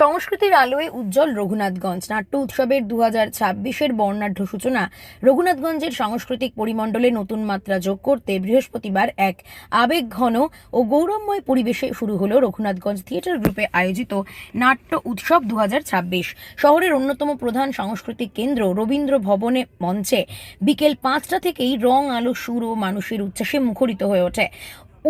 সংস্কৃতির আলোয় উজ্জ্বল রঘুনাথগঞ্জ নাট্য উৎসবের 2026-এর বর্ণাঢ্য সূচনা রঘুনাথগঞ্জের সাংস্কৃতিক পরিমণ্ডলে নতুন মাত্রা যোগ করতে বৃহস্পতিবার এক আবেগঘন ও গৌরবময় পরিবেশে শুরু হলো রঘুনাথগঞ্জ থিয়েটার গ্রুপে আয়োজিত নাট্য উৎসব 2026। শহরের অন্যতম প্রধান সাংস্কৃতিক কেন্দ্র রবীন্দ্র ভবনে মঞ্চে বিকেল 5টা থেকেই রং আলো সুর ও মানুষের উচ্ছ্বাসে মুখরিত হয়ে ওঠে।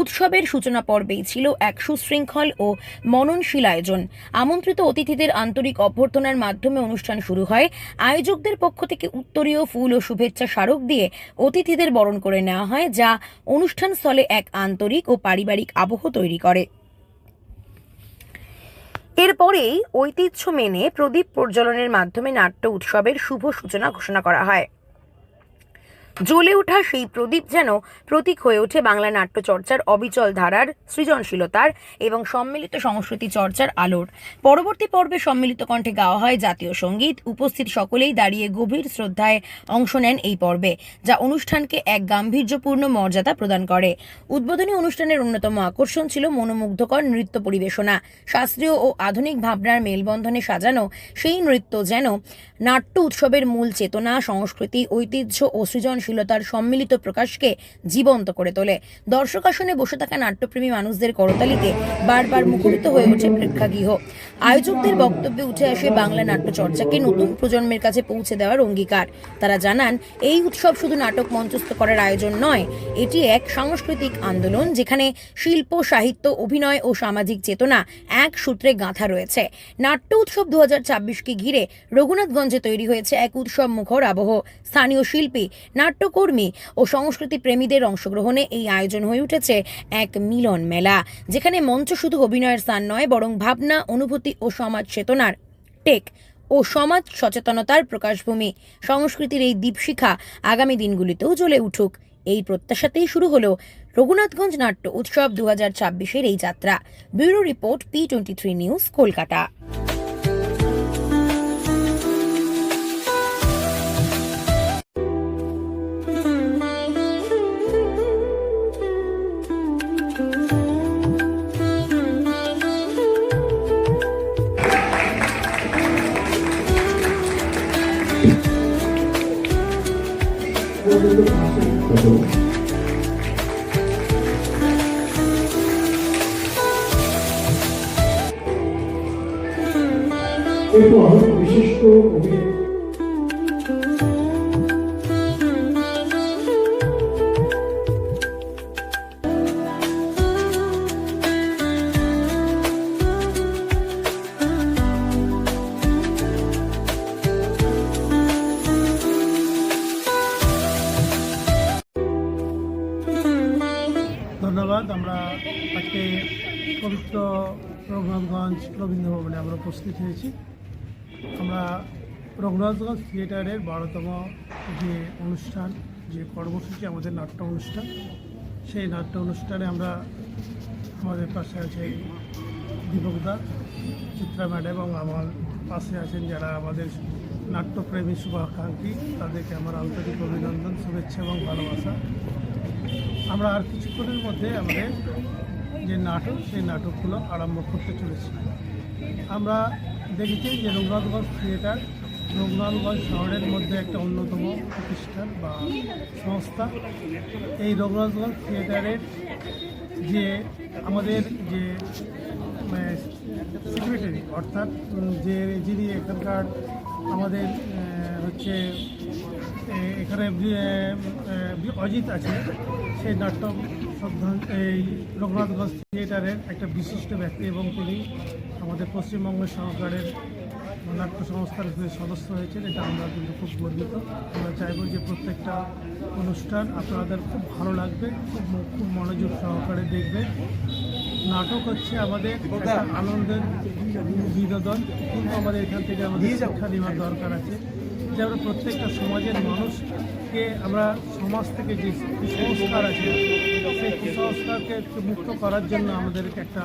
উৎসবের সূচনা পর্বেই ছিল এক সুশৃঙ্খল ও মননশীল আয়োজন। আমন্ত্রিত অতিথিদের আন্তরিক অভ্যর্থনার মাধ্যমে অনুষ্ঠান শুরু হয়। আয়োজকদের পক্ষ থেকে উত্তরীয় ফুল ও শুভেচ্ছা স্মারক দিয়ে অতিথিদের বরণ করে নেওয়া হয়, যা অনুষ্ঠান স্থলে এক আন্তরিক ও পারিবারিক আবহ তৈরি করে। এরপরেই ঐতিহ্য মেনে প্রদীপ প্রজ্বলনের মাধ্যমে নাট্য উৎসবের শুভ সূচনা ঘোষণা করা হয়। জ্বলে ওঠা সেই প্রদীপ যেন প্রতীক হয়ে ওঠে বাংলা নাট্য চর্চার অবিচল ধারার, সৃজনশীলতার এবং সম্মিলিত সংস্কৃতি চর্চার আলোর। পরবর্তী পর্বে সম্মিলিত কণ্ঠে গাওয়া হয় জাতীয় সঙ্গীত। উপস্থিত সকলেই দাঁড়িয়ে গভীর শ্রদ্ধায় অংশ নেন এই পর্বে, যা অনুষ্ঠানকে এক গাম্ভীর্যপূর্ণ মর্যাদা প্রদান করে। উদ্বোধনী অনুষ্ঠানের অন্যতম আকর্ষণ ছিল মনোমুগ্ধকর নৃত্য পরিবেশনা। শাস্ত্রীয় ও আধুনিক ভাবনার মেলবন্ধনে সাজানো সেই নৃত্য যেন নাট্য উৎসবের মূল চেতনা, সংস্কৃতি, ঐতিহ্য ও সৃজনশীলতার সম্মিলিত প্রকাশকে জীবন্ত করে তোলে। দর্শক আসনে বসে থাকা নাট্যপ্রেমী মানুষদের করতালিতে বারবার মুখরিত হয়ে ওঠে প্রেক্ষাগৃহ। আয়োজকদের বক্তব্যে উঠে আসে বাংলা নাট্য চর্চাকে নতুন প্রজন্মের কাছে পৌঁছে দেওয়ার অঙ্গীকার। তারা জানান, এই উৎসব শুধু নাটক মঞ্চস্থ করার আয়োজন নয়, এটি এক সাংস্কৃতিক আন্দোলন যেখানে শিল্প, সাহিত্য, অভিনয় ও সামাজিক চেতনা এক সূত্রে গাঁথা রয়েছে। নাট্য উৎসব 2026কে ঘিরে রঘুনাথগঞ্জে তৈরি হয়েছে এক উৎসব মুখর আবহ। স্থানীয় শিল্পী, নাট্যকর্মী ও সংস্কৃতি প্রেমীদের অংশগ্রহণে এই আয়োজন হয়ে উঠেছে এক মিলন মেলা, যেখানে মঞ্চ শুধু অভিনয়ের স্থান নয়, বরং ভাবনা, অনুভূতি ও সমাজ চেতনার ও সমাজ সচেতনতার প্রকাশভূমি। সংস্কৃতির এই দীপশিখা আগামী দিনগুলিতেও জ্বলে উঠুক, এই প্রত্যাশাতেই শুরু হলো রঘুনাথগঞ্জ নাট্য উৎসব 2026-এর এই যাত্রা। Bureau report, P23 news, Kolkata. এরপর বিশিষ্ট অভিনেতা ধন্যবাদ। আমরা আজকে পবিত্র রঘুনাথগঞ্জ রবীন্দ্র ভবনে আমরা উপস্থিত হয়েছি। আমরা রঘুনাথগঞ্জ থিয়েটারের 12তম যে অনুষ্ঠান, যে কর্মসূচি আমাদের নাট্য অনুষ্ঠান, সেই নাট্য অনুষ্ঠানে আমরা আমাদের পাশে আছে দীপকদা, চিত্রা ম্যাডাম এবং আমার পাশে আছেন যারা আমাদের নাট্যপ্রেমী শুভাকাঙ্ক্ষী, তাদেরকে আমার আন্তরিক অভিনন্দন, শুভেচ্ছা এবং ভালোবাসা। আমরা আর কিছুক্ষণের মধ্যে আমাদের যে নাটক, সেই নাটকগুলো আরম্ভ করতে চলেছি। আমরা দেখেছি যে রঘুনাথগঞ্জ থিয়েটার রঘুনাথগঞ্জ শহরের মধ্যে একটা অন্যতম প্রতিষ্ঠান বা সংস্থা। এই রঘুনাথগঞ্জ থিয়েটারের যে আমাদের যে সেক্রেটারি, অর্থাৎ যিনি এখানকার আমাদের হচ্ছে এখানে অজিত আছে, সেই এই রঘুনাথগঞ্জ থিয়েটারের একটা বিশিষ্ট ব্যক্তি এবং তিনি আমাদের পশ্চিমবঙ্গ সরকারের নাট্য সংস্থার সদস্য হয়েছেন। এটা আমরা কিন্তু খুব গর্বিত। আমরা চাইব যে প্রত্যেকটা অনুষ্ঠান আপনাদের খুব ভালো লাগবে, খুব মনোযোগ সহকারে দেখবে। নাটক হচ্ছে আমাদের একটা আনন্দের বিনোদন, কিন্তু আমাদের এখান থেকে আমাদের শিক্ষা নেওয়ার দরকার আছে যে আমরা প্রত্যেকটা সমাজের মানুষকে আমরা সমাজ থেকে যে কুসংস্কার আছে, সেই কুসংস্কারকে একটু মুক্ত করার জন্য আমাদেরকে একটা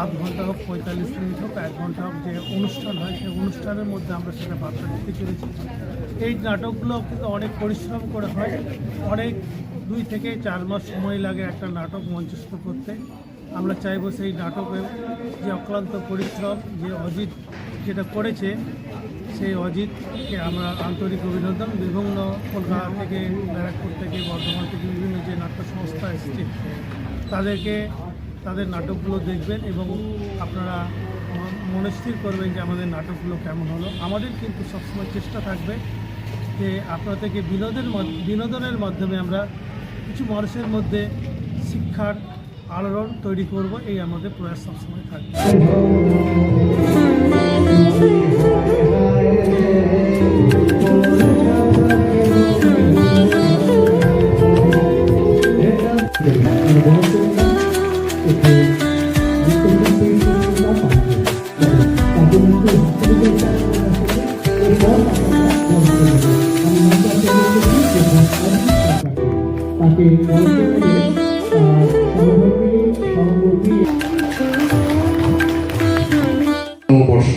আধ ঘন্টা হোক, 45 মিনিট হোক, 1 ঘন্টা হোক যে অনুষ্ঠান হয়, সেই অনুষ্ঠানের মধ্যে আমরা সেটা বার্তা দিতে চলেছি। এই নাটকগুলো কিন্তু অনেক পরিশ্রম করে হয়, অনেক 2 থেকে 4 মাস সময় লাগে একটা নাটক মঞ্চস্থ করতে। আমরা চাইবো সেই নাটকে যে অক্লান্ত পরিশ্রম যে অজিত যেটা করেছে সেই অজিতকে আমরা আন্তরিক অভিনন্দন। বিভিন্ন কলকাতা থেকে, ব্যারাকপুর থেকে, বর্ধমান থেকে বিভিন্ন যে নাট্য সংস্থা এসেছে তাদেরকে তাদের নাটকগুলো দেখবেন এবং আপনারা মনস্থির করবেন যে আমাদের নাটকগুলো কেমন হলো। আমাদের কিন্তু সবসময় চেষ্টা থাকবে যে আপনাদেরকে বিনোদনের মাধ্যমে আমরা কিছু মানুষের মধ্যে শিক্ষার আলোড়ন তৈরি করব, এই আমাদের প্রয়াস সবসময় থাকবে। বর্ষ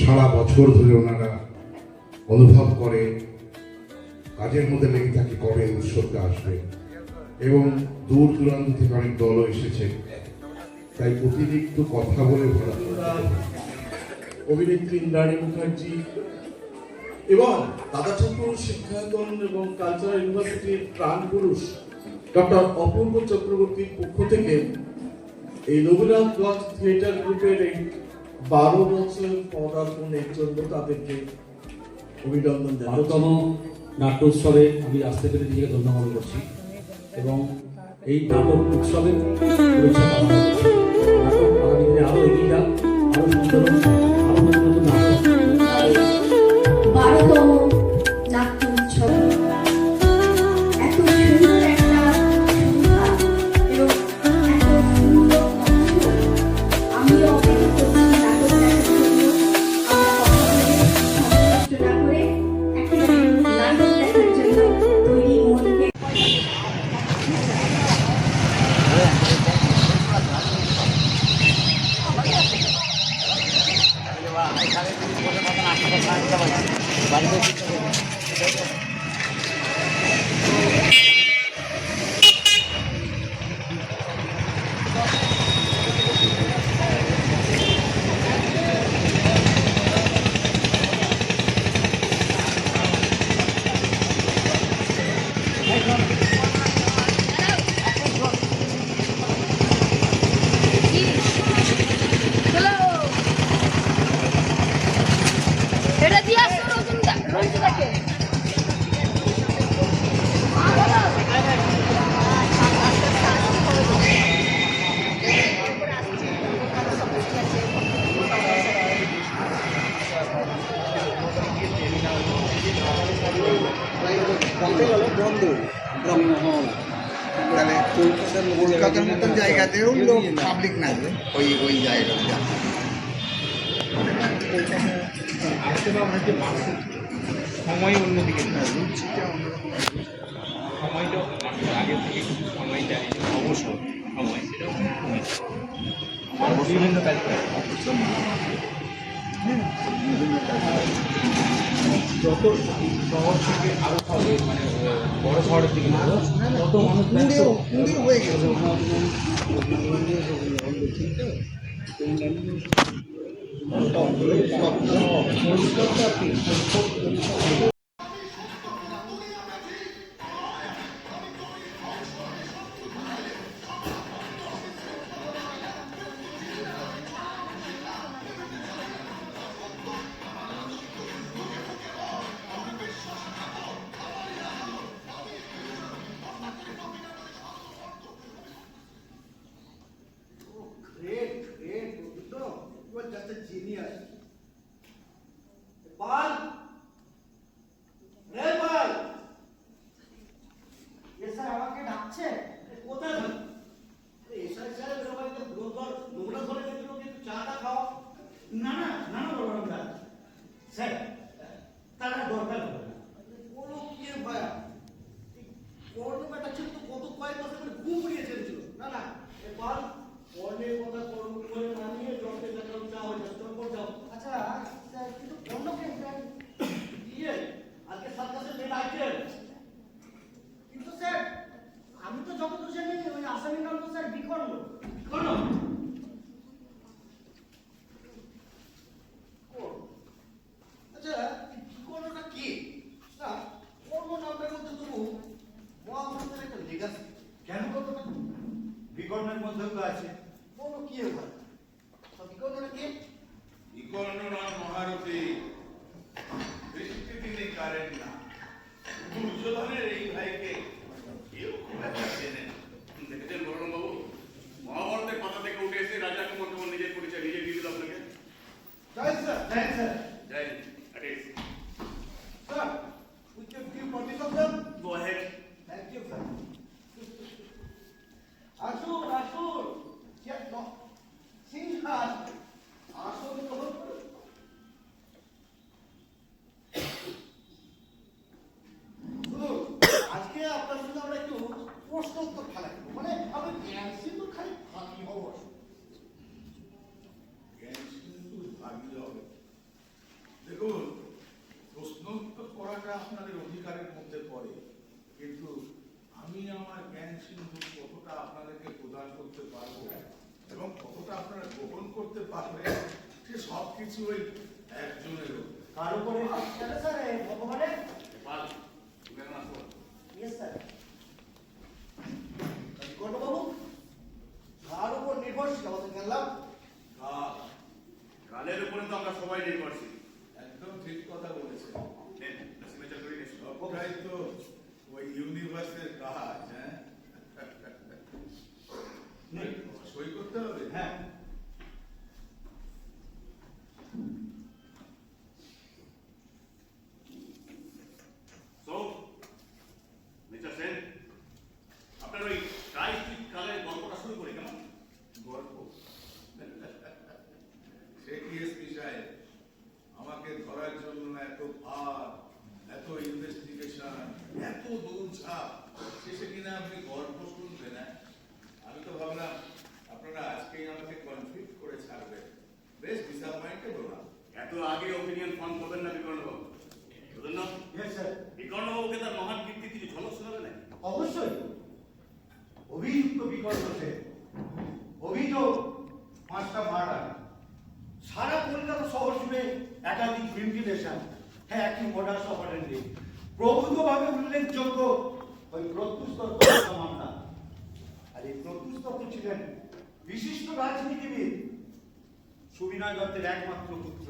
সারা বছর ধরে ওনারা অনুভব করে কাজের মধ্যে লেগে থাকে কবে উৎসবটা আসবে, এবং দূর দূরান্ত থেকে অনেক দলও এসেছে, তাই অতিরিক্ত কথা বলে ভরা অভিনেত্রী ইন্দ্রাণী মুখার্জি এবং দাদা ঠাকুর শিক্ষায়তন এবং কালচারাল ইউনিভার্সিটির প্রাণ পুরুষ ডক্টর অপূর্ব চক্রবর্তীর পক্ষ থেকে এই রবীন্দ্রনাথ থিয়েটার গ্রুপের এই 12 বছর পদার্পণের জন্য তাদেরকে অভিনন্দন জানাই। 12তম নাট্য উৎসবে আমি আসতে পেরে নিজেকে ধন্য মনে করছি এবং এই নাটক উৎসবের শুভেচ্ছা কামনা করছি। নাটক আগামী দিনে আরো এগিয়ে যাক, আরো সুন্দর, আরো নতুন নতুন নাটক। 12তম নাট্য উৎসব এত সুন্দর একটা সংখ্যা এবং এত সুন্দর তথ্য, আমি অপেক্ষা করছি নাটক দেখার জন্য। আমরা কথা বলে সমালোচনা করে একেবারে নাটক দেখার জন্য তৈরি মনকে এটা দিয়ে আসো রঞ্জিতাকে। কলকাতার মতন জায়গাতেও লোক পাবলিক নাচবে ওই জায়গাটা। সময় অন্যদিকে রুচিটা অন্যরকম, সময়টা আগে থেকে সময়টা অবসর সময় সেটাও কমেছে। বিভিন্ন কাজ যত শহর থেকে আরো হবে, মানে বড় শহরের দিকে তত মানুষ হয়ে গেছে। Just a genius. Pal, রে পাল, এসআই আমাকে ডাকছে। কোথায় থাক? এসআই স্যার এরকম একটা ব্লগার নোংরা ধরে গেছিল, কিন্তু চাটা খাও। না না না না বলরামদা স্যার, তারা দরকার হবে না। কোনো কি ভাইয়া কোন ব্যাটা ছিল তো কত কয়েক মাস ধরে ঘুম উড়িয়ে ছিল। না না এ পাল, পরের কথা কর্ম করে মানিয়ে যত দেখা চা হয়ে যাচ্ছে, যাও করতে পারবে সে সব কিছু ওই একজনেরও। কার উপরে স্যার ভগবানের বাবু কার উপর নির্ভরশীল আমাদের খেললাম? কালের উপরে তো আমরা সবাই নির্ভরশীল। একদম ঠিক কথা বলেছে। সবটাই তো ওই ইউনিভার্সের কাজ। হ্যাঁ, সই করতে হবে। হ্যাঁ So, Mr. Sen, আপনার ওই ট্রাইস্টিক কালের গল্পটা শুরু করি কেমন? গল্প? সে কি এসপি সাহেব, আমাকে ধরার জন্য এত ভার, এত ইনভেস্টিগেশন, এত দৌড়ঝাঁপ, শেষে কিনা আপনি গল্প শুনবেন না? আমি তো ভাবলাম আপনারা আজকেই আমাকে কনফ্লিক্ট করে ছাড়বেন। বেশ ডিসঅ্যাপয়েন্টেড হলাম। এত আগে ওপিনিয়ন ফর্ম করবেন না বিকর্ণবাবু? বুঝলেন না? বিকর্ণবাবুকে তার মহান কীর্তি কিছু ঝলক শোনাবে না? অবশ্যই অভিযুক্ত বিকল্প সে অভিযোগ 5টা মার্ডার, সারা কলকাতা শহর জুড়ে একাধিক ভেন্টিলেশন, হ্যাঁ একই মর্ডার অপারেন্ডি, প্রভূতভাবে উল্লেখযোগ্য ওই প্রত্যুষ দত্ত মামলা। আর এই প্রত্যুষ দত্ত ছিলেন বিশিষ্ট রাজনীতিবিদ, সুবিনয় দত্তের একমাত্র পুত্র।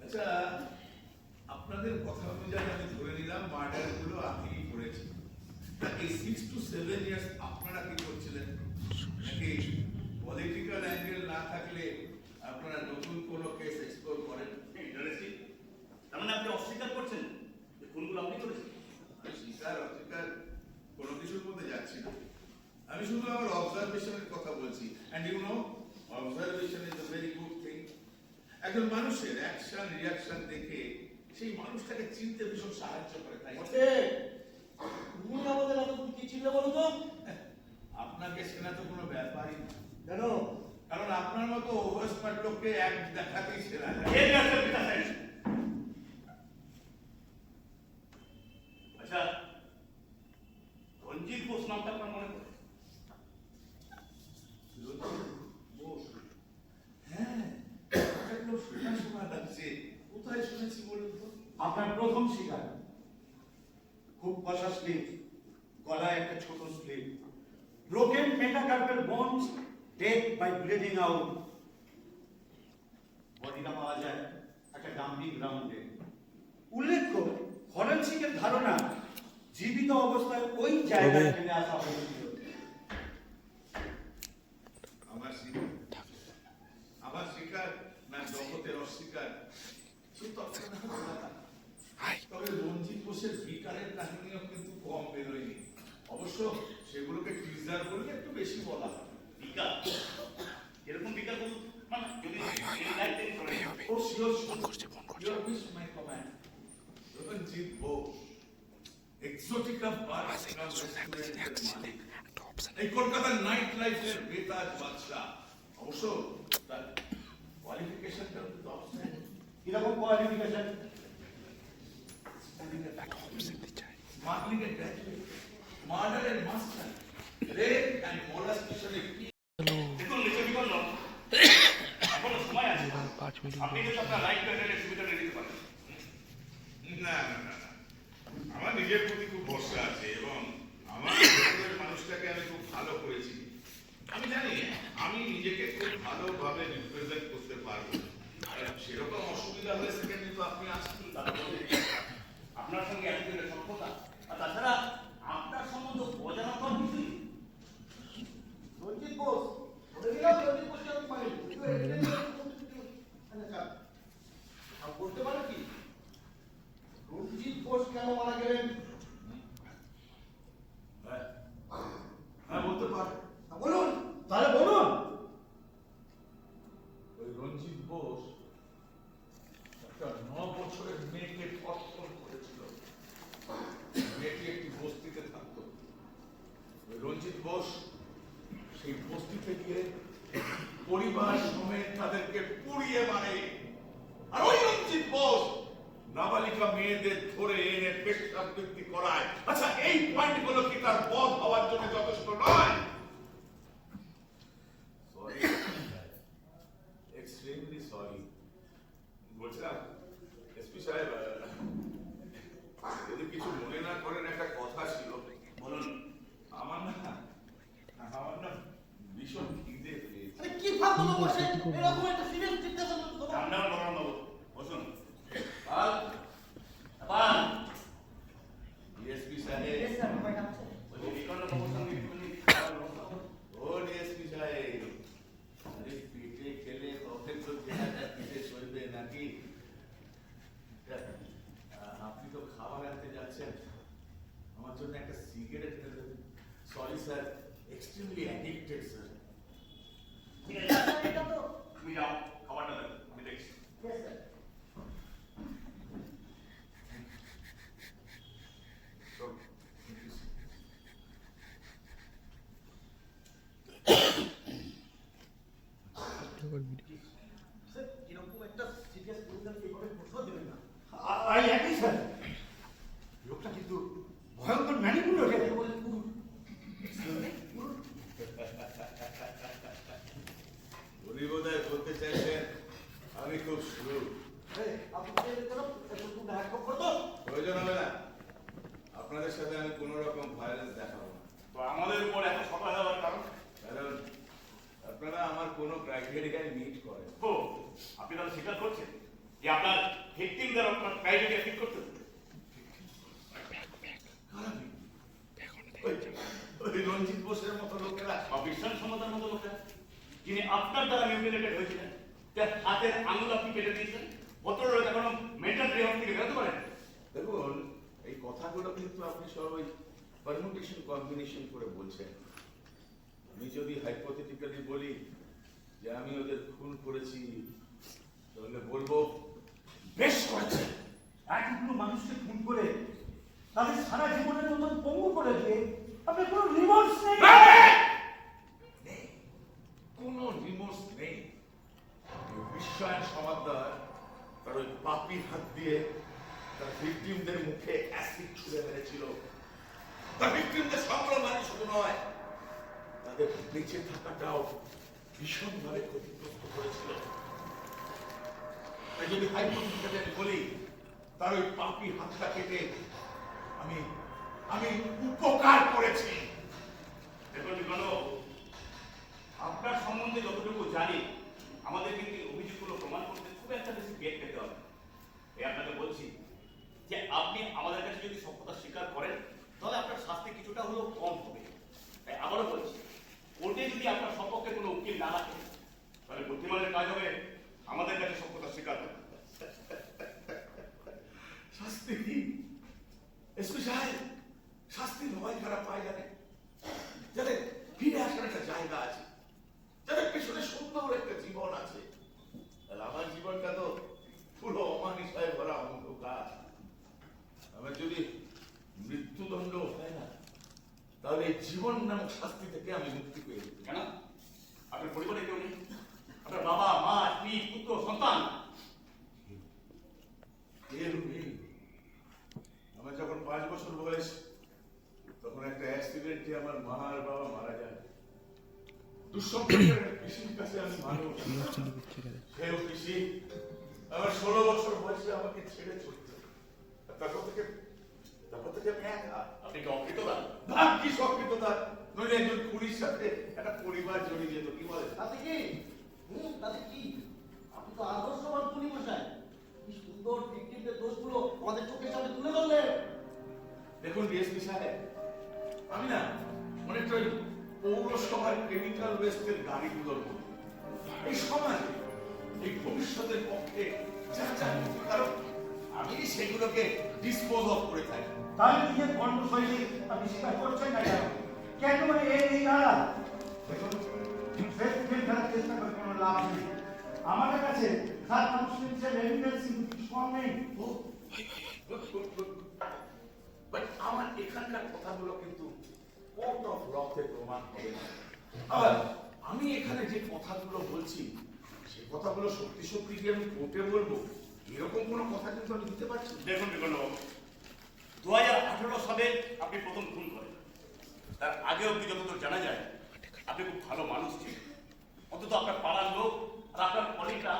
আচ্ছা, আপনাদের কথা অনুযায়ী আমি ধরে নিলাম মার্ডার গুলো আপনিই করেছেন। এই 6 to 7 ইয়ার্স আপনারা কি করছিলেন? নাকি পলিটিক্যাল অ্যাঙ্গেল না থাকলে আপনারা নতুন কোনো কেস এক্সপ্লোর করেন? ইন্টারেস্টিং। তার মানে আপনি অস্বীকার করছেন যে খুনগুলো আপনি করেছেন? স্বীকার অস্বীকার কোনো কিছুর মধ্যে যাচ্ছি না। আমি শুধু আমার অবজারভেশনের কথা বলছি। And you know, observation is a very good thing. একজন মানুষের অ্যাকশন রিয়াকশন দেখে সেই মানুষটাকে চিনতে ভীষণ সাহায্য করে। তাই তুমি আমাদের এত কি ছিল বলো তো? আপনাকে সেনা তো কোনো ব্যাপারই না। কেন? কারণ আপনার মতো ওভারস্মার্ট লোককে এক দেখাতেই সেরা যায়। আচ্ছা, রঞ্জিত বোস নামটা আপনার মনে পড়ে? হ্যাঁ, শোনা শোনা লাগছে। কোথায় শুনেছি বলুন তো? আপনার প্রথম শিকার, খুব কষা স্লিপ, গলায় একটা ছোট slip, broken metacarpal bones, death by bleeding out. বডিটা পাওয়া যায় একটা ডাম্পিং গ্রাউন্ডে। উল্লেখ্য, ফরেনসিকের ধারণা জীবিত অবস্থায় ওই জায়গায় ফেলে আসা হয়েছিল। আমার শিকার না জগতের অস্বীকার, সে তখন তবে রঞ্জিত বোসের বিকারের কাহিনীও কিন্তু কম বেরোয়নি। অবশ্য সেগুলোকে টিজার বললে একটু বেশি বলা হয়। বিকার এরকম বিকার বলুন, মানে যদি ও sure your wish my command. Ranjit Bose exotica bird এই কলকাতার নাইট লাইফের বেতাজ বাদশা। অবশ্য তার কোয়ালিফিকেশনটা কিন্তু আউটস্ট্যান্ডিং। কিরকম কোয়ালিফিকেশন? মার্লিংয়ের গ্র্যাজুয়েট, মার্ডারের মাস্টার, রেপ অ্যান্ড মোলাস্টেশনের দেখুন লিখে বিকল্প এখনো সময় আছে। আপনি যদি আপনার রাইট টু অ্যাটেন্ডের সুবিধাটা নিতে পারেন। না না না, আমার নিজের প্রতি খুব ভরসা আছে এবং আমার ভেতরের মানুষটাকে আমি খুব ভালো করেছি। আমি জানি আমি নিজেকে খুব ভালোভাবে রিপ্রেজেন্ট করতে পারবো। সেরকম অসুবিধা হলে সেখানে তো আপনি আসছেন, আপনার সঙ্গে একজনের সভ্যতা, আর তাছাড়া আপনার সম্বন্ধে অজানা কর কিছুই। রঞ্জিত বোস বলে দিলাম, রঞ্জিত বোসকে আমি পাই বলতে পারো কি রঞ্জিত বোস কেন মারা গেলেন? হ্যাঁ বলতে পার। বলুন, তাহলে বলুন। ওই রঞ্জিত বোস একটা 9 বছরের মেয়েকে ধর্ষণ করেছিল। মেয়েটি একটি বস্তিতে থাকতো। ওই রঞ্জিত বোস সেই বস্তিতে গিয়ে পরিবার সমেত তাদেরকে পুড়িয়ে মারে। আর ওই রঞ্জিত বোস নাবালিকা মেয়েদের ধরে এনে পেশাবৃত্তি করায়। আচ্ছা, এই পয়েন্টগুলো কি তার বধ হওয়ার জন্য যথেষ্ট নয়? Extremely sorry. বলছিলাম এসপি সাহেব, যদি কিছু মনে না করেন, একটা কথা ছিল। বলুন। আমার না ভীষণ খিদে পেয়েছে। কি ভাবলো বসে এরকম একটা সিরিয়াস ডিসকাশন ঠান্ডা নরম বাবু, বসুন। ডিএসপি সাহেব, ওই বিকল্প বাবুর সঙ্গে একটুখানি ও ডিএসপি সাহেব, আরে পেটে খেলে তবে তো চেহারাটা পিঠে সইবে নাকি? আপনি তো খাবার আনতে যাচ্ছেন, আমার জন্য একটা সিগারেট এনে দেবেন। Sorry sir, extremely addicted sir. ঠিক আছে, এটা তো তুমি যাও, খাবারটা দেন, আমি দেখছি। এরকম একটা সিরিয়াস প্রবলেম এইভাবে বসে দেবেন না। আই একই স্যার, লোকটা কিন্তু ভয়ঙ্কর ম্যানিপুলেটর। উনি বোধহয় বলতে চাইছেন আমি খুব স্লো। প্রয়োজন হবে না, আপনাদের সাথে আমি কোন রকম ভায়োলেন্স দেখাবো না। তো আমাদের উপর এত সকাল হওয়ার কারণ? কারণ আপনারা আমার কোনো ক্রাইটেরিয়ায় মিট করেন। ও, আপনি তাহলে স্বীকার করছেন যে আপনার ভিকটিমদের আপনার ক্রাইটেরিয়া ফিট করতে হবে? ওই রঞ্জিত বোসের মতো লোকেরা, অবিশ্বাসসমতার মতো লোকেরা, যিনি আপনার দ্বারা মিউটিলেটেড হয়েছিলেন, তার হাতের আঙুল আপনি কেটে দিয়েছেন, 17 লোক এখনো মেন্টাল রিহাব থেকে বেরোতে পারেন। দেখুন এই কথাগুলো কিন্তু আপনি সব ওই পারমুটেশন কম্বিনেশন করে বলছেন। আমি যদি হাইপোথেটিক্যালি বলি যে আমি ওদের খুন করেছি, তাহলে বলবো বেশ করেছে। এতগুলো মানুষকে খুন করে তাদের সারা জীবনের মতন পঙ্গু করে দিয়ে আপনার কোনো রিমোর্স নেই। নেই, কোনো রিমোর্স নেই। বিশ্বায়ন সমাদদার তার ওই পাপি হাত দিয়ে তার ভিকটিমদের মুখে অ্যাসিড ছুঁড়ে মেরেছিল। তার ভিকটিমদের সকল মানুষ শুধু নয়, তাদের বেঁচে থাকাটাও ভীষণভাবে ক্ষতিগ্রস্ত করেছিল। তাই যদি হাইপোথেটিক্যালি বলি তার ওই পাপি হাতটা কেটে আমি আমি উপকার করেছি। দেখুন বিকল্পবাবু, আপনার সম্বন্ধে যতটুকু জানি, আমাদের কিন্তু এই অভিযোগগুলো প্রমাণ করতে খুব একটা বেশি বেগ পেতে হবে। এই আপনাকে বলছি যে আপনি আমাদের কাছে যদি সত্যতা স্বীকার করেন, তাহলে আপনার শাস্তি কিছুটা হলেও কম হবে। তাই আবারও বলছি, কোর্টে যদি আপনার সপক্ষে কোনো উকিল না রাখে, তাহলে বুদ্ধিমানের কাজ হবে আমাদের কাছে সত্যতা স্বীকার করা। শাস্তি কি এসপি সাহেব? শাস্তি সবাই খারাপ পায় জানে, যাদের ফিরে আসার একটা জায়গা আছে, যাদের পেছনে সুন্দর একটা জীবন আছে। আর আমার জীবনটা তো পুরো অমানিসায় ভরা অন্ধকার। আমার যদি মৃত্যুদণ্ড হয় না, তাহলে এই জীবন নামক শাস্তি থেকে আমি মুক্তি পেয়ে যাবো। কেন? আপনার পরিবারে কেউ নেই? আপনার বাবা, মা, স্ত্রী, পুত্র, সন্তান কেউ নেই। আমার যখন 5 বছর বয়স, তখন একটা অ্যাক্সিডেন্টে আমার মা আর বাবা মারা যায়। দুঃসম্পর্কের পিসির কাছে আমি মানুষ, সেও পিসি আমার 16 বছর বয়সে আমাকে ছেড়ে চলতে। তারপর থেকে আমি একা। আপনি কি অকৃতজ্ঞ? ভাগ্যি সকৃততা, নইলে একজন খুনির সাথে একটা পরিবার জড়িয়ে যেত। কি বলে? তাতে কি আপনি তো আদর্শবান পুলিশ মশাই, কি সুন্দর ভিকটিমদের দোষগুলো আমাদের চোখের সামনে তুলে ধরলেন। দেখুন ডিএসপি সাহেব, আমি না অনেকটা ওই পৌরসভার কেমিক্যাল ওয়েস্টের গাড়িগুলোর মতো এই সমাজে, এই ভবিষ্যতের পক্ষে যা যা কারণ আমি সেগুলোকে ডিসপোজ অফ করে থাকি। তাহলে নিজের কর্মশৈলী আপনি স্বীকার করছেন না কেন? কেন মানে এই দ্বারা দেখুন, ফেরার চেষ্টা করে কোনো লাভ নেই। আমাদের কাছে সার্কামস্টেন্সিয়াল এভিডেন্স কিছু কম নেই। বাট আমার এখানকার কথাগুলো কিন্তু কোর্ট অফ লতে প্রমাণ হবে না। আবার আমি এখানে যে কথাগুলো বলছি, সেই কথাগুলো সত্যি সত্যি কি আমি কোর্টে বলবো, এরকম কোনো কথা কিন্তু আমি দিতে পারছি না। দেখুন বিকল্পবাবু, 2018 সালে আপনি প্রথম খুন করেন। তার আগে অব্দি যতদূর জানা যায়, আপনি খুব ভালো মানুষ ছিলেন। অন্তত আপনার পাড়ার লোক আর আপনার কলিগরা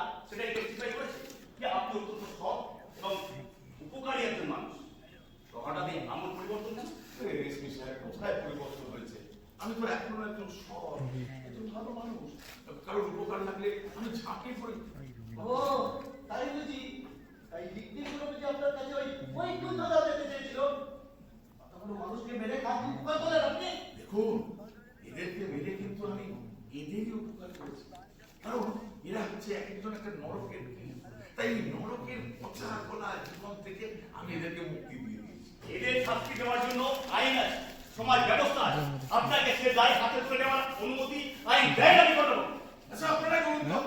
দরকার লাগলে আমি ঝাঁকে পড়ে। ও তাই বুঝি তাই লিখনিগুলো বুঝি আপনার কাছে ওই একটু দাদা দিতে চেয়েছিল। কতগুলো মানুষকে মেরে খাওয়া উপকার করলেন আপনি। দেখুন, এদেরকে মেরে কিন্তু আমি এদেরই উপকার করেছি, কারণ এরা হচ্ছে এক একজন একটা নরকের কীট। তাই এই নরকের পচা গলা জীবন থেকে আমি এদেরকে মুক্তি দিয়ে দিয়েছি। এদের শাস্তি দেওয়ার জন্য আইন আছে, সমাজ ব্যবস্থা আছে। আপনাকে সে দায় হাতে তুলে নেওয়ার অনুমতি আইন দেয় না বিকল্প। আচ্ছা, আপনারা বলুন তো,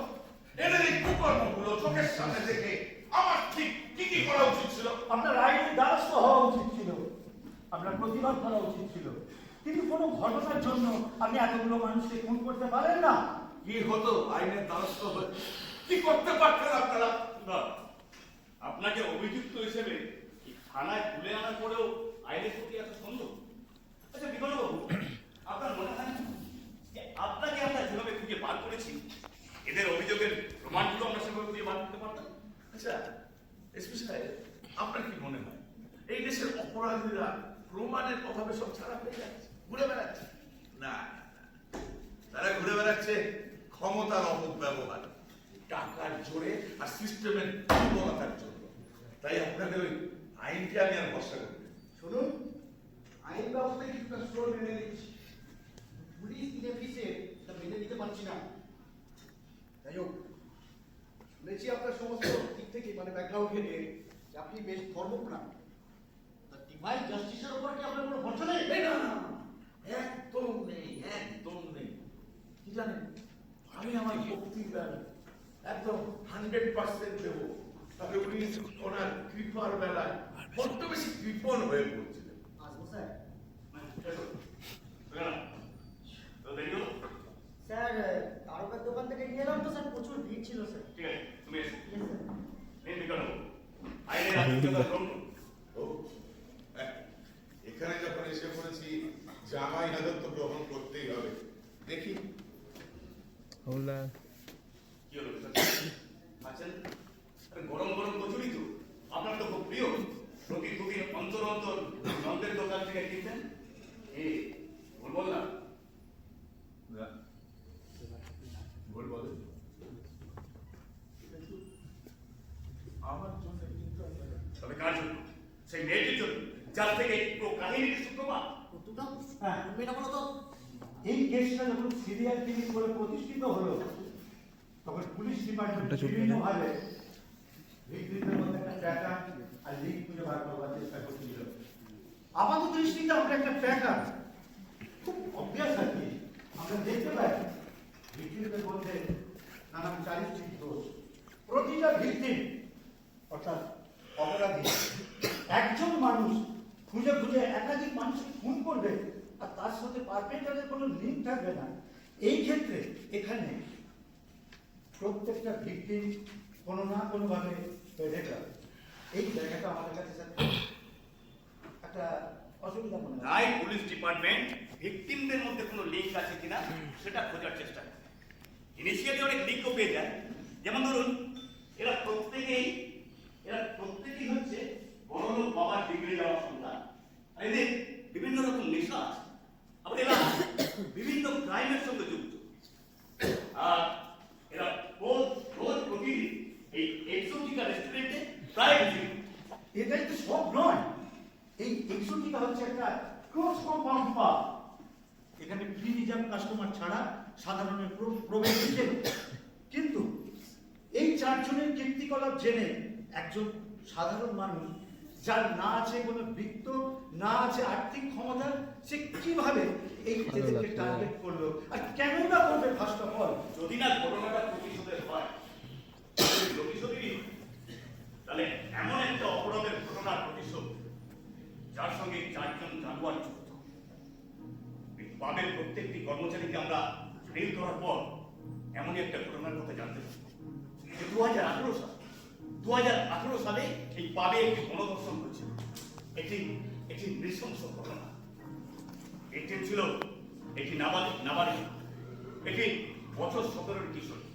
এদের এই কুকর্মগুলো চোখের সামনে দেখে আমার ঠিক কি কি করা উচিত ছিল? আপনার আইনের দ্বারস্থ হওয়া উচিত ছিল, আপনার প্রতিবাদ করা উচিত ছিল, কিন্তু কোনো ঘটনার জন্য আপনি এতগুলো মানুষকে খুন করতে পারেন না। কি হতো আইনের দ্বারস্থ হয়ে? কি করতে পারতেন আপনারা? না, আপনাকে অভিযুক্ত হিসেবে এই থানায় তুলে আনার পরেও আইনের প্রতি এত সন্দেহ। আচ্ছা বিকল্পবাবু, আপনার মনে হয় না যে আপনাকে আমরা যেভাবে খুঁজে বার করেছি, এদের অভিযোগের প্রমাণগুলো আমরা সেভাবে খুঁজে বার করতে পারতাম? আচ্ছা, এসপি সাহেব, আপনার কি মনে হয় এই দেশের অপরাধীরা প্রমাণের অভাবে সব ছাড়া পেয়ে যাচ্ছে, ঘুরে বেড়াচ্ছে? না, তারা ঘুরে বেড়াচ্ছে ক্ষমতার অপব্যবহার, টাকার জোরে আর সিস্টেমের দুর্বলতার জন্য। তাই আপনাদের ওই আইনকে আমি আর ভরসা করি না। শুনুন, আইন ব্যবস্থা কিছুটা স্লো মেনে নিচ্ছি, পুলিশ ইনএফিসে তা মেনে নিতে পারছি না। যাই হোক, শুনেছি আপনার সমস্ত দিক থেকে মানে ব্যাকগ্রাউন্ড থেকে যে আপনি বেশ ধর্মপ্রাণ। তা ডিভাইন জাস্টিসের উপর কি আপনার কোনো ভরসা নেই? এই না, একদম নেই, একদম নেই। কি জানেন, আমি আমার বক্তৃতার একদম 100% দেবো। তবে উনি ওনার কৃপার বেলায় বড্ড বেশি কৃপণ হয়ে পড়ছিলেন। আসবো স্যার। তো দেরি হলো? স্যার, তারকার দোকান থেকে নিয়ে এলাম তো স্যার, প্রচুর ভিড় ছিল স্যার। ঠিক আছে, তুমি এসো। Yes, sir. নিন বিকল্পবাবু, আইনের আধিকারিকতা গ্রহণ করুন। ও, হ্যাঁ, এখানে যখন এসে পড়েছি জামাই হাজত তো গ্রহণ করতেই হবে। দেখি কি হলো আছেন? আরে গরম গরম কচুরি তো আপনার তো খুব প্রিয়, প্রতি দুদিন অন্তর অন্তর নন্দের দোকান থেকে কিনতেন। ভুল বললাম? ভুল বলে আমার জন্য কিন্তু তবে কার জন্য? সেই মেয়েটির জন্য, যার থেকে পুরো কাহিনীর সূত্রপাত। হ্যাঁ, মেয়েটা বলো তো, এই কেসটা যখন সিরিয়াল টিভি করে প্রতিষ্ঠিত হলো, তখন পুলিশ ডিপার্টমেন্ট বিভিন্নভাবে ভিক্টিমদের মধ্যে একটা প্যাটার্ন আর লিঙ্ক খুঁজে বার করবার চেষ্টা করছিল। আপাত দৃষ্টিতে আমরা একটা প্যাটার্ন খুব অভ্যাস আর কি আমরা দেখতে পাই। ভিক্টিমদের মধ্যে নানান চারিত্রিক দোষ। প্রতিটা ভিক্টিম অর্থাৎ অপরাধী একজন মানুষ খুঁজে খুঁজে একাধিক মানুষকে খুন করবে আর তার সাথে পারপেট্রারের কোনো লিঙ্ক থাকবে না। এই ক্ষেত্রে এখানে প্রত্যেকটা ভিক্টিম কোনো না কোনোভাবে প্রেডেটর। এই জায়গাটা আমাদের কাছে স্যার একটা অসুবিধা মনে হয়। তাই পুলিশ ডিপার্টমেন্ট ভিকটিমদের মধ্যে কোনো লিঙ্ক আছে কিনা সেটা খোঁজার চেষ্টা করে। ইনিশিয়ালি অনেক লিঙ্কও পেয়ে যায়। যেমন ধরুন, এরা প্রত্যেকেই হচ্ছে বড়লোক বাবার ডিগ্রি যাওয়া সন্তান। আর এদের বিভিন্ন রকম নেশা আছে, আবার এরা বিভিন্ন ক্রাইমের সঙ্গে যুক্ত। আর এরা রোজ প্রতিদিন এই এক্সোটিকা রেস্টুরেন্টে প্রায় ভিজিট। এটাই তো সব নয়, এই এক্সোটিকা হচ্ছে একটা ক্লোজ কম্পাউন্ড পার্ক। এখানে প্রি রিজার্ভ কাস্টমার ছাড়া সাধারণের প্রবেশ নিষেধ। কিন্তু এই চারজনের কীর্তিকলাপ জেনে একজন সাধারণ মানুষ, যার না আছে কোনো বৃত্ত, না আছে আর্থিক ক্ষমতা, সে কিভাবে এই এদেরকে টার্গেট করলো আর কেন না করবে? ফার্স্ট অফ অল, যদি না ঘটনাটা প্রতিশোধের হয়, প্রতিশোধেরই তাহলে এমন একটা অপরাধের ঘটনার প্রতিশোধ যার সঙ্গে চারজন জানুয়ার যুক্ত। পাবের প্রত্যেকটি কর্মচারীকে আমরা রিল করার পর এমনই একটা ঘটনার কথা জানতে পারি। 2018 সালে এই পাবে একটি গণধর্ষণ হয়েছিল। একটি নৃশংস ঘটনা। এটি ছিল একটি নাবালিকা, একটি বছর 17 কিশোরী।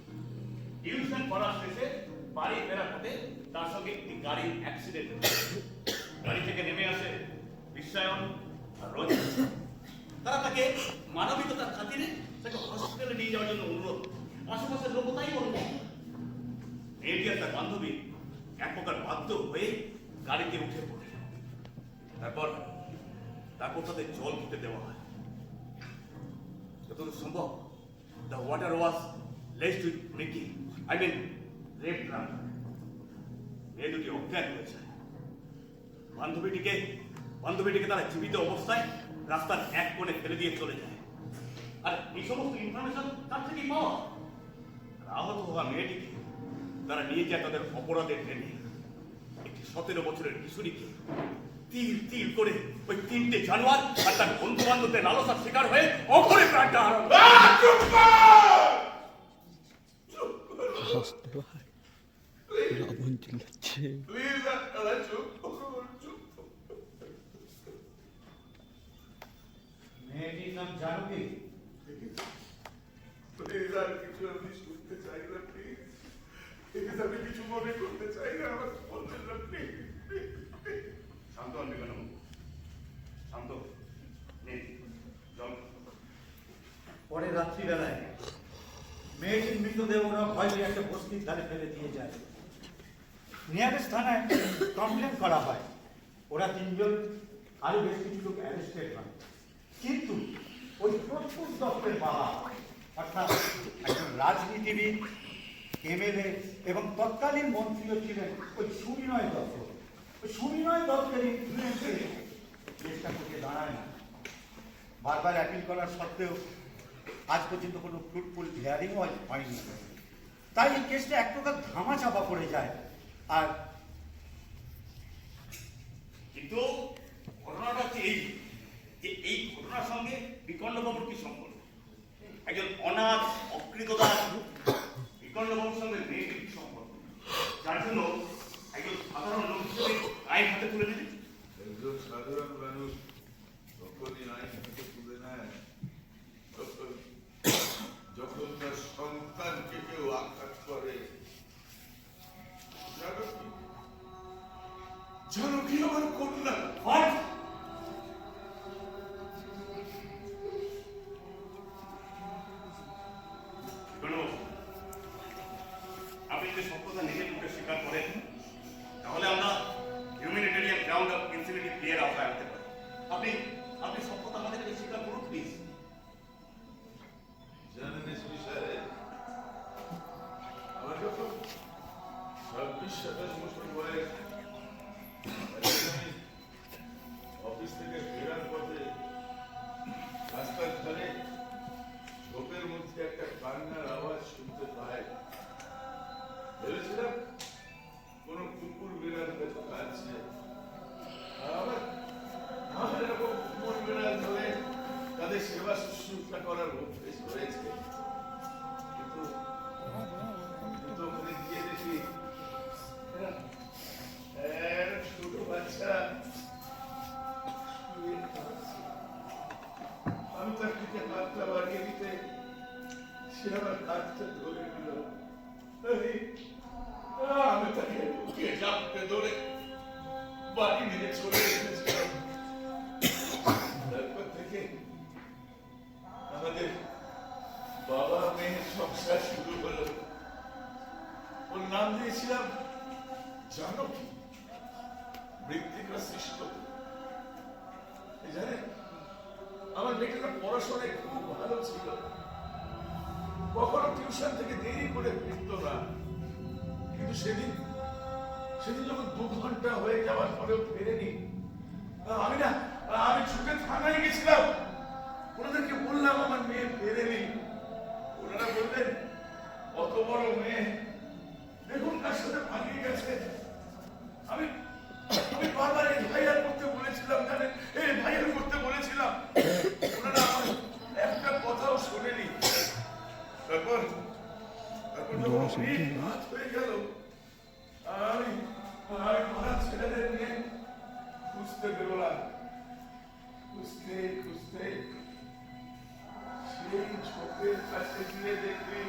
টিউশন করার শেষে বাড়ি ফেরার পথে তার সঙ্গে একটি গাড়ির অ্যাক্সিডেন্ট। গাড়ি থেকে নেমে আসে বিশ্বায়ন আর রোজা। তারা তাকে মানবিকতার খাতিরে তাকে হসপিটালে নিয়ে যাওয়ার জন্য অনুরোধ। আশেপাশের লোক তাই বলবে। মেয়েটি আর তার বান্ধবী এক প্রকার বাধ্য হয়ে গাড়িতে উঠে পড়ে। তারপর তাদের জল খেতে দেওয়া হয়। যতদূর সম্ভব the water was laced with Mickey, I mean rape drug. মেয়ে দুটি অজ্ঞান হয়ে যায়। বান্ধবীটিকে তারা জীবিত অবস্থায় রাস্তার এক কোণে ফেলে দিয়ে চলে যায়। আর এই সমস্ত ইনফরমেশন তার থেকেই পাওয়া। আহত হওয়া মেয়েটিকে তারা নিয়ে যায় তাদের অপরাধের ট্রেনে। একটি 17 বছরের কিশোরীকে তিল তিল করে ওই 3টে জানোয়ার আর তার বন্ধু বান্ধবদের লালসার শিকার হয়ে অপরে প্রাণটা হারালো। মেয়েটির নাম জানকী। কিছু আমি শুনতে চাই না, প্লিজ। আমি কিছু মনে করতে চাই না, আমার বলবেন না, প্লিজ। শান্ত হন বেগম, শান্ত। পরে রাত্রিবেলায় মেয়েটির মৃতদেহ ওরা ভয় পেয়ে একটা বস্তির ধারে ফেলে দিয়ে যায়। নিয়ারেস্ট থানায় কমপ্লেন করা হয়। ওরা 3জন আরো বেশ কিছু লোক অ্যারেস্টেড হয়। কিন্তু ওই প্রত্যুষ দত্তের বাবা, অর্থাৎ একজন রাজনীতিবিদ, এমএলএ এবং তৎকালীন মন্ত্রীও ছিলেন ওই সুবিনয় দত্ত। ওই সুবিনয় দত্তের ইনফ্লুয়েন্সে চেষ্টা করতে দাঁড়ায় না। বারবার অ্যাপিল করার সত্ত্বেও আজ পর্যন্ত কোনো ফ্রুটফুল হিয়ারিংও হয়নি। তাই এই কেসটা এক প্রকার ধামা চাপা পড়ে যায়। আর কিন্তু ঘটনাটা হচ্ছে এই ঘটনার সঙ্গে বিকর্ণবাবুর কি সম্পর্ক? একজন অনাথ অকৃতদাস বিকর্ণবাবুর সঙ্গে মেয়েটির কি সম্পর্ক, যার জন্য একজন সাধারণ লোক হিসেবে আইন হাতে তুলে নিলেন? একজন সাধারণ মানুষ তখনই আইন হাতে তুলে নেয় যখন তার সন্তানকে কেউ আঘাত করে। জানকী আমার কন্যা। আপনি যদি সত্যতা নিজের মুখে স্বীকার করেন, তাহলে আমরা হিউম্যানিটেরিয়ান গ্রাউন্ড অফ ইনসিভিলিটি প্লেয়ার আওতায় আনতে পারি। আপনি সত্যতা আমাদেরকে স্বীকার করুন প্লিজ। জানেন এসপি সাহেব, আমার যখন 26-27 বছর বয়স, আমি অফিস থেকে ফেরার পথে রাস্তার ধারে ঝোপের মধ্যে একটা কান্নার আওয়াজ শুনতে পাই। ভেবেছিলাম কোন কুকুর বিড়াল হয়তো কাঁদছে। আমার এরকম কুকুর বিড়াল ধরে তাদের সেবা শুশ্রূষা করার অভ্যেস রয়েছে। কিন্তু ওখানে গিয়ে দেখি ছোট বাচ্চা, আমি তার দিকে হাতটা বাড়িয়ে দিতে সে আমার হাতটা ধরে নিল। আমি তাকে বুকে চাপতে ধরে বাড়ি নিয়ে চলে এসেছিলাম। তারপর থেকে আমাদের বাবা মেয়ের সংসার শুরু হলো। ওর নাম দিয়েছিলাম জানকী, মৃত্তিকা সৃষ্ট। জানেন, আমার মেয়েটা পড়াশোনায় খুব ভালো ছিল, কখনো টিউশন থেকে দেরি করে ফিরত না। কিন্তু সেদিন যখন 2 ঘন্টা হয়ে যাওয়ার পরেও ফেরেনি, আমি ছুটে থানায় গেছিলাম। ওনাদেরকে বললাম আমার মেয়ে ফেরেনি। ওনারা বললেন, অত বড় মেয়ে, দেখুন কার সাথে পালিয়ে গেছে। আমি বারবার এই ভাইয়ার করতে বলেছিলাম, জানেন, এই ভাইয়ার করতে বলেছিলাম। ওনারা আমার একটা কথাও শোনেনি। তারপর যখন রাত হয়ে গেল, আমি মারা ছেলেদের নিয়ে খুঁজতে বেরোলাম। খুঁজতে সেই ঝোপের কাছে গিয়ে দেখি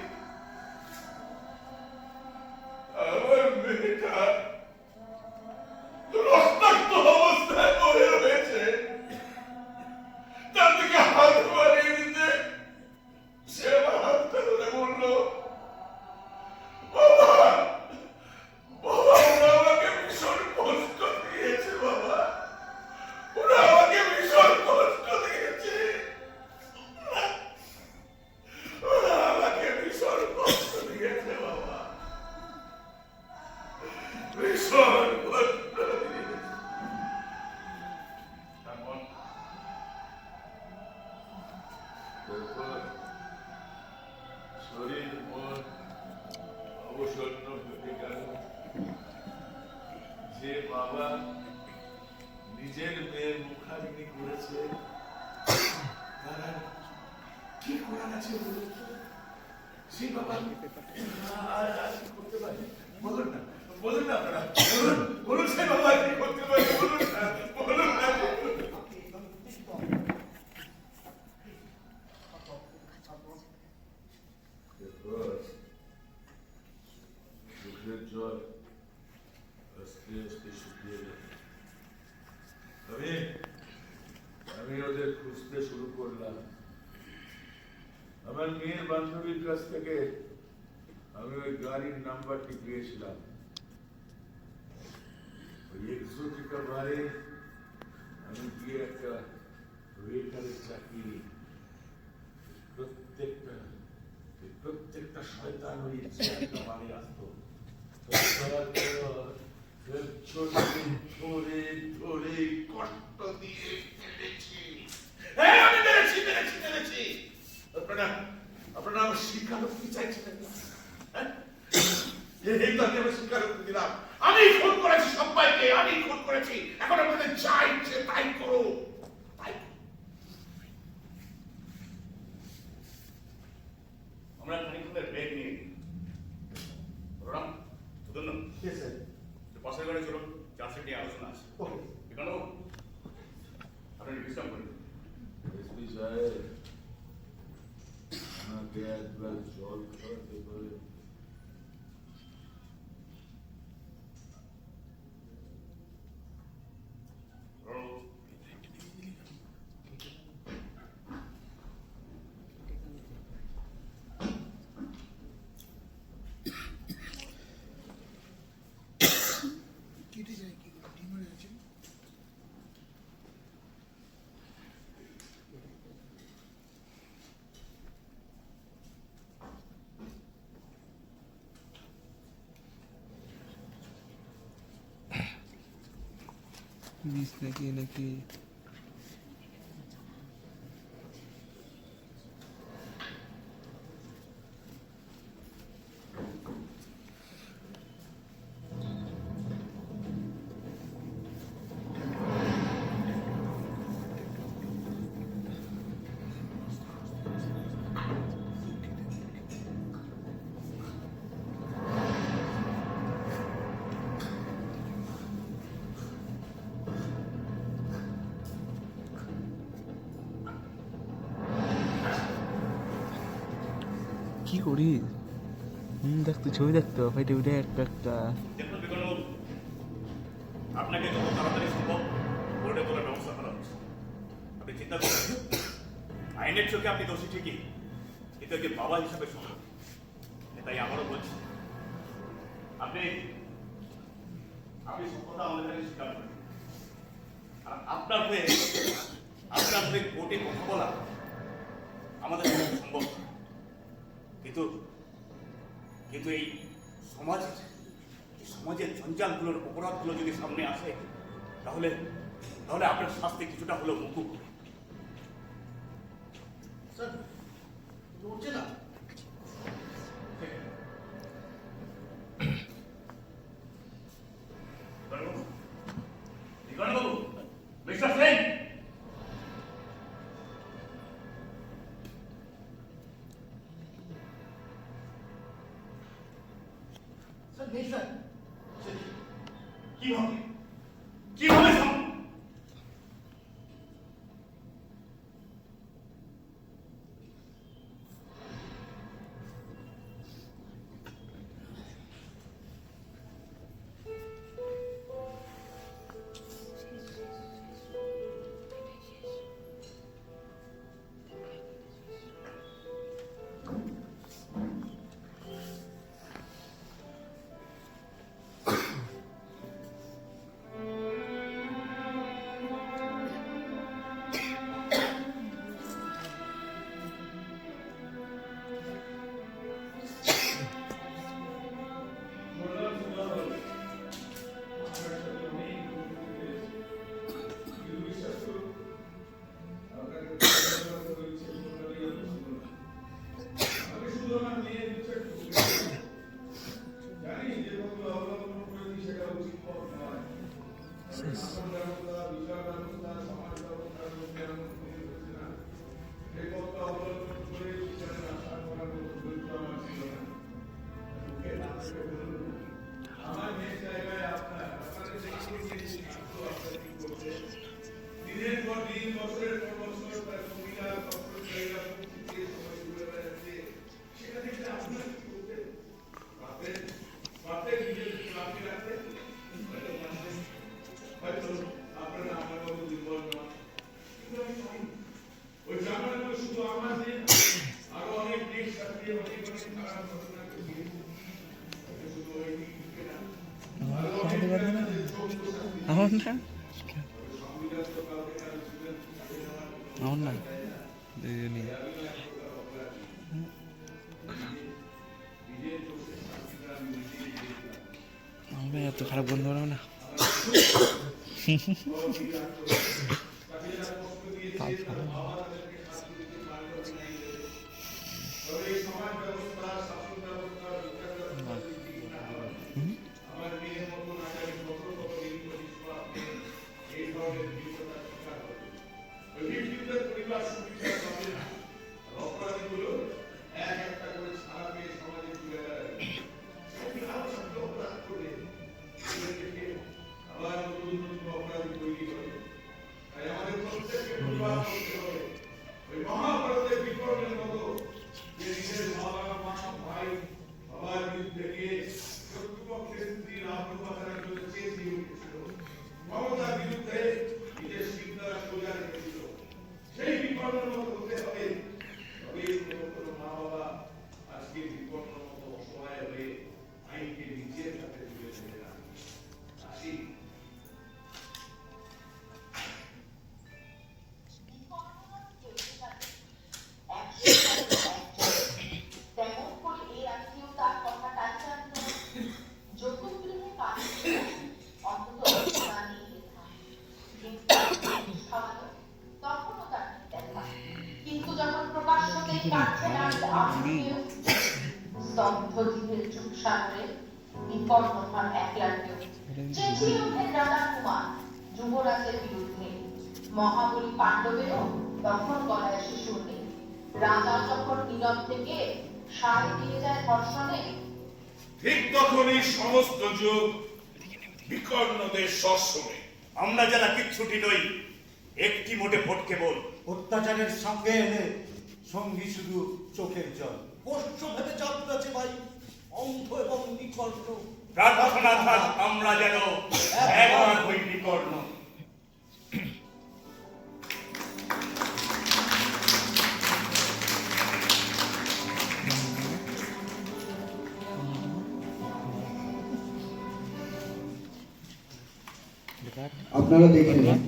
ভীষণ কষ্ট দিয়েছে। তারপর শরীর মন অবসন্ন হয়ে গেল। যে বাবা নিজের মেয়ের মুখাগ্নি করেছে তারা কি করার আছে বলুন তো? সেই বাবা আর কি করতে পারে? বলুন না আপনারা, বলুন সেই বাবা কি করতে পারে? বলুন না, বলুন না। চোখের জল আস্তে আস্তে শুকিয়ে গেল। আমি ওদের খুঁজতে শুরু করলাম। আমার মেয়ের বান্ধবীর কাছ থেকে আমি ওই গাড়ির নাম্বারটি পেয়েছিলাম। ওই এক্সোটিকা বারে আমি গিয়ে একটা ওয়েটারের চাকরি, প্রত্যেকটা শয়তান ওই একটা বারে আসতো। ধরে ধরে কষ্ট দিয়ে ফেলেছি। হ্যাঁ, আমি মেরেছি। আপনারা আমার স্বীকারোক্তি চাইছিলেন না? হ্যাঁ? এই তো আমি স্বীকারোক্তি দিলাম। আমি খুন করেছি সবাইকে, আমি খুন করেছি। এখন আপনাদের যা ইচ্ছে তাই করো, তাই করো। আমরা খানিকক্ষণের ব্রেক নিয়ে নিই। প্রণাম, সুদর্ণ। পাশের ঘরে চলুন, চার্জশিট নিয়ে আলোচনা আছে। কেন আপনি বিশ্রাম করুন। এসপি সাহেব, আমাকে এক গ্লাস জল খাওয়াতে পারে? নাকি কি করি? দেখতে ছবি দেখতে ফাইটে উঠে একটা দেখুন বিকল্প, আপনাকে যত তাড়াতাড়ি সম্ভব বোর্ডে তোলার ব্যবস্থা করা হচ্ছে। আপনি চিন্তা করবেন, আইনের চোখে আপনি দোষী ঠিকই, কিন্তু একটি বাবা হিসাবে সম্ভব। তাই আমারও বলছি, আপনি সত্যতা আমাদের কাছে স্বীকার করেন। আর আপনার হয়ে কোর্টে কথা বলা আমাদের পক্ষে সম্ভব না। কিন্তু এই সমাজের জঞ্জালগুলোর অপরাধগুলো যদি সামনে আসে, তাহলে আপনার শাস্তি কিছুটা হলেও মুকুব হবে। উঠছে না। বাবু, মিস্টার সেন, কিভাবে বাকি রাখতে হয়তো আপনারা আমার মতো দুর্বল নয়, কিন্তু আমি চাই ওই জামানাগুলো শুধু আমার দিন আরো অনেক দেশ সাথে অনেক অনেক খারাপ ঘটনা ঘটিয়ে শুধু ওই দিকে না আরো অনেক আমার না আমার না আমি এত খারাপ বন্ধু বানাবো না। মহাভারতের বিকরণের মতো যে নিজের বাবা মা ভাই বাবার বিরুদ্ধে গিয়ে শত্রুপক্ষের স্ত্রীর আত্মহত্যার জন্য চেঁচিয়ে উঠেছিল, মমতার বিরুদ্ধে নিজের সিদ্ধারা সোজা রেখেছিল, সেই বিকরণের মতো হতে হবে। তবেই কোনো মা বাবা আজকে বিকরণের মতো অসহায় হয়ে আইনকে নিজের হাতে তুলে দেবে না। আসি কিন্তু যখন প্রকাশ্যতেই কাটছেন আর আত্মীয় স্তব্ধ জীবের চুপ সাগরে বিপর্ণতার একলা কেউ চেঁচিয়ে ওঠেন রাজা কুমার যুবরাজের বিরুদ্ধে। মহাবলী পাণ্ডবেরও তখন গলায় শিশুর নেই। রাজা যখন নীরব থেকে সায় দিয়ে যায় ধর্ষণে, ঠিক তখনই সমস্ত যুগ বিকর্ণদের সর্ষণে। আমরা যারা কিচ্ছুটি নই, একটি মোটে ভোট কেবল অত্যাচারের সঙ্গে এনে সঙ্গী শুধু চোখের জল। পোষ্য ভেবে চাপড়াচ্ছে ভাই অন্ধ এবং নিকর্ণ। প্রার্থনা থাক আমরা যেন একবার হই বিকর্ণ। আপনারা দেখেন